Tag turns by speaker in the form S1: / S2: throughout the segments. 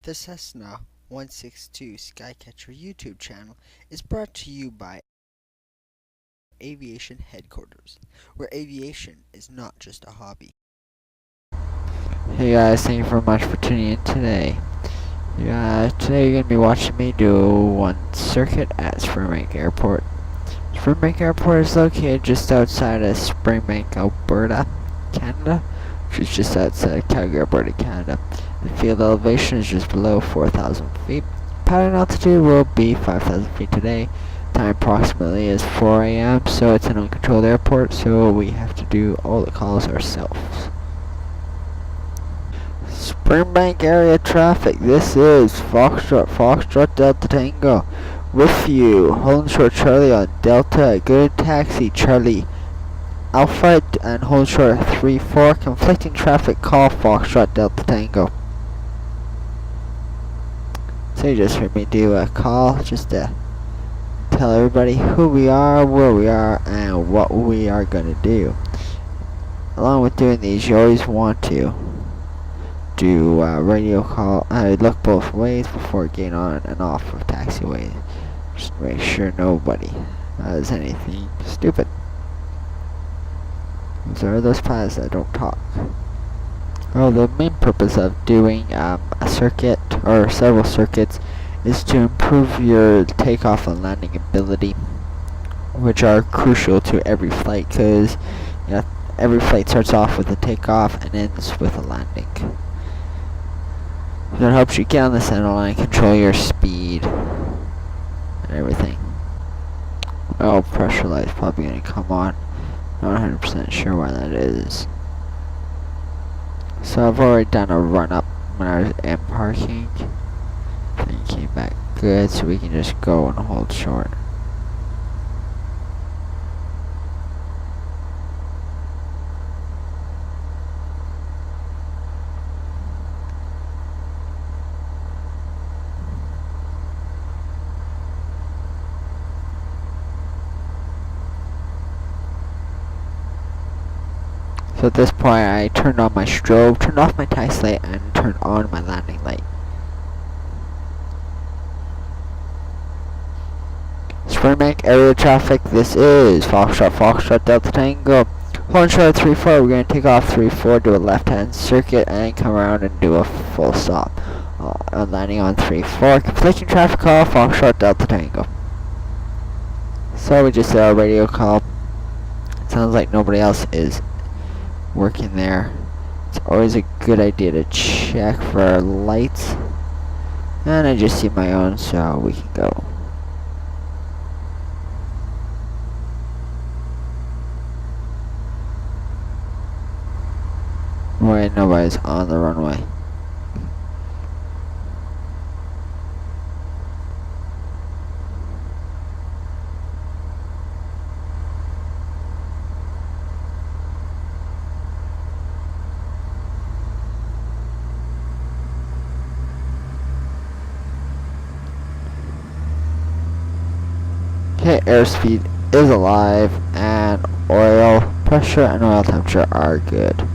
S1: The Cessna 162 Skycatcher YouTube channel is brought to you by Aviation Headquarters, where aviation is not just a hobby.
S2: Hey guys, thank you very much for tuning in today. Today you're going to be watching me do one circuit at Springbank Airport. Springbank Airport is located just outside of Springbank, Alberta, Canada, which is just outside Calgary, Alberta, Canada. The field elevation is just below 4,000 feet. Pattern altitude will be 5,000 feet today. Time approximately is 4 a.m., so it's an uncontrolled airport, so we have to do all the calls ourselves. Springbank area traffic, this is Foxtrot Delta Tango with you. Hold short Charlie on Delta, good taxi Charlie Alpha and hold short 3-4, conflicting traffic, call Foxtrot Delta Tango. So you just heard me do a call just to tell everybody who we are, where we are, and what we are going to do. Along with doing these, you always want to do radio call, look both ways before getting on and off of taxiway. Just make sure nobody does anything stupid. There are those pilots that don't talk. Well, the main purpose of doing a circuit or several circuits is to improve your takeoff and landing ability, which are crucial to every flight, because every flight starts off with a takeoff and ends with a landing. That helps you get on the center line, control your speed, and everything. Oh, pressure light's probably gonna come on. Not 100% sure why that is. So I've already done a run up when I was in parking. Then came back good, so we can just go and hold short. So at this point, I turned on my strobe, turned off my taxi light, and turned on my landing light. Springbank area traffic, this is Foxtrot Delta Tango. Hold short 3-4, we're going to take off 3-4, do a left-hand circuit, and come around and do a full stop. Landing on 3-4, conflicting traffic call, Foxtrot Delta Tango. So we just did our radio call. It sounds like nobody else is working there. It's always a good idea to check for lights. And I just see my own, so we can go. Wait, nobody's on the runway. Okay, airspeed is alive, and oil pressure and oil temperature are good.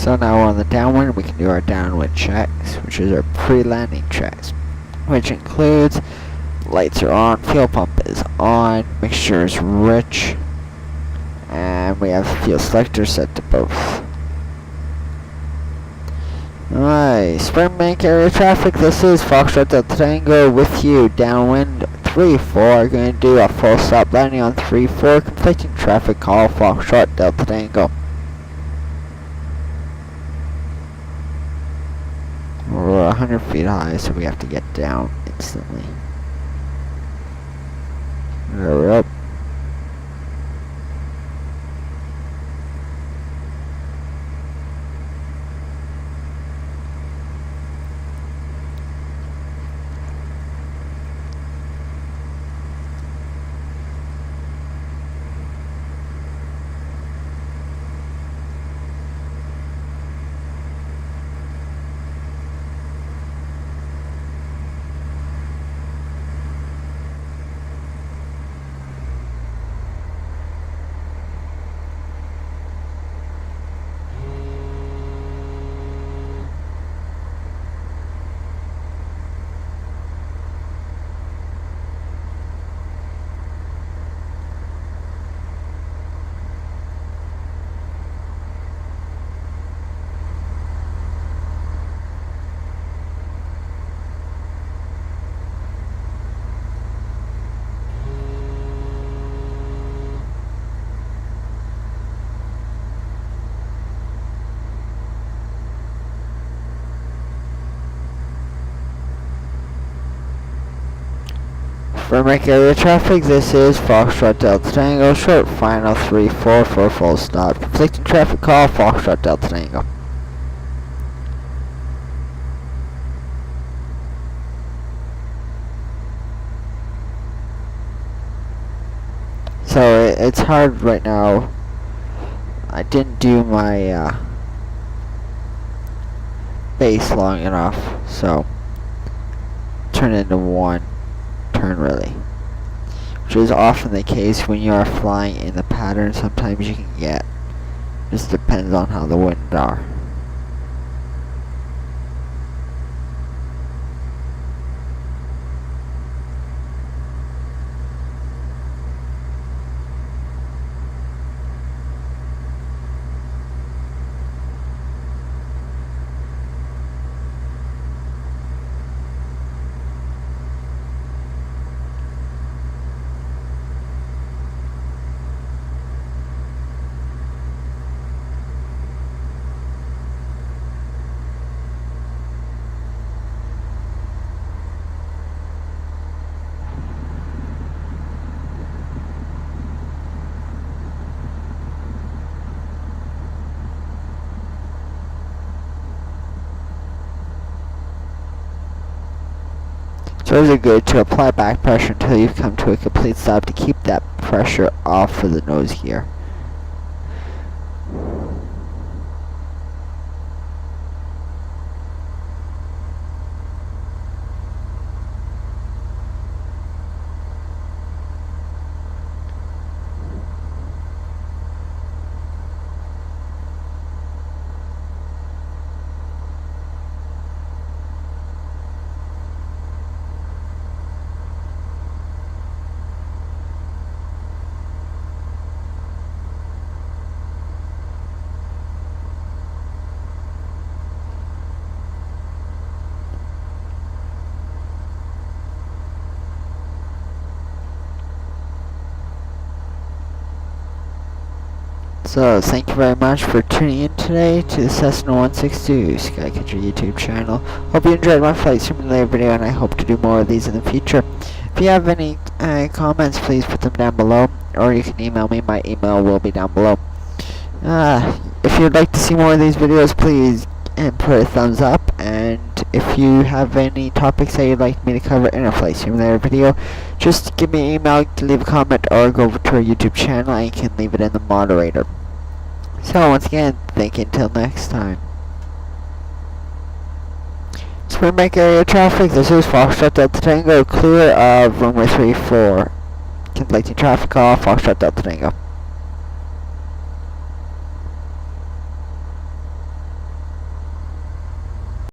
S2: So now on the downwind, we can do our downwind checks, which is our pre-landing checks, which includes lights are on, fuel pump is on, mixture is rich, and we have fuel selector set to both. Alright, Springbank area traffic, this is Foxtrot Delta Tango with you, downwind 3-4, going to do a full stop landing on 3-4, conflicting traffic call, Foxtrot Delta Tango. We're 100 feet high, so we have to get down instantly. There we go. Springbank area traffic, this is Foxtrot Delta Tango, short final 3-4 for a full stop. Conflicting traffic call, Foxtrot Delta Tango. So it's hard right now. I didn't do my base long enough, so turn into one turn really, which is often the case when you are flying in the pattern. Sometimes you can get, just depends on how the wind are. So is it good to apply back pressure until you come to a complete stop to keep that pressure off of the nose gear. So, thank you very much for tuning in today to the Cessna 162 Skycatcher YouTube channel. Hope you enjoyed my flight simulator video, and I hope to do more of these in the future. If you have any comments, please put them down below, or you can email me. My email will be down below. If you'd like to see more of these videos, please put a thumbs up, and if you have any topics that you'd like me to cover in a flight simulator video, just give me an email, leave a comment, or go over to our YouTube channel and you can leave it in the moderator. So once again, thank you until next time. Springbank area traffic, this is Foxtrot Delta Tango, clear of runway 34. Conflicting traffic call, Foxtrot Delta Tango.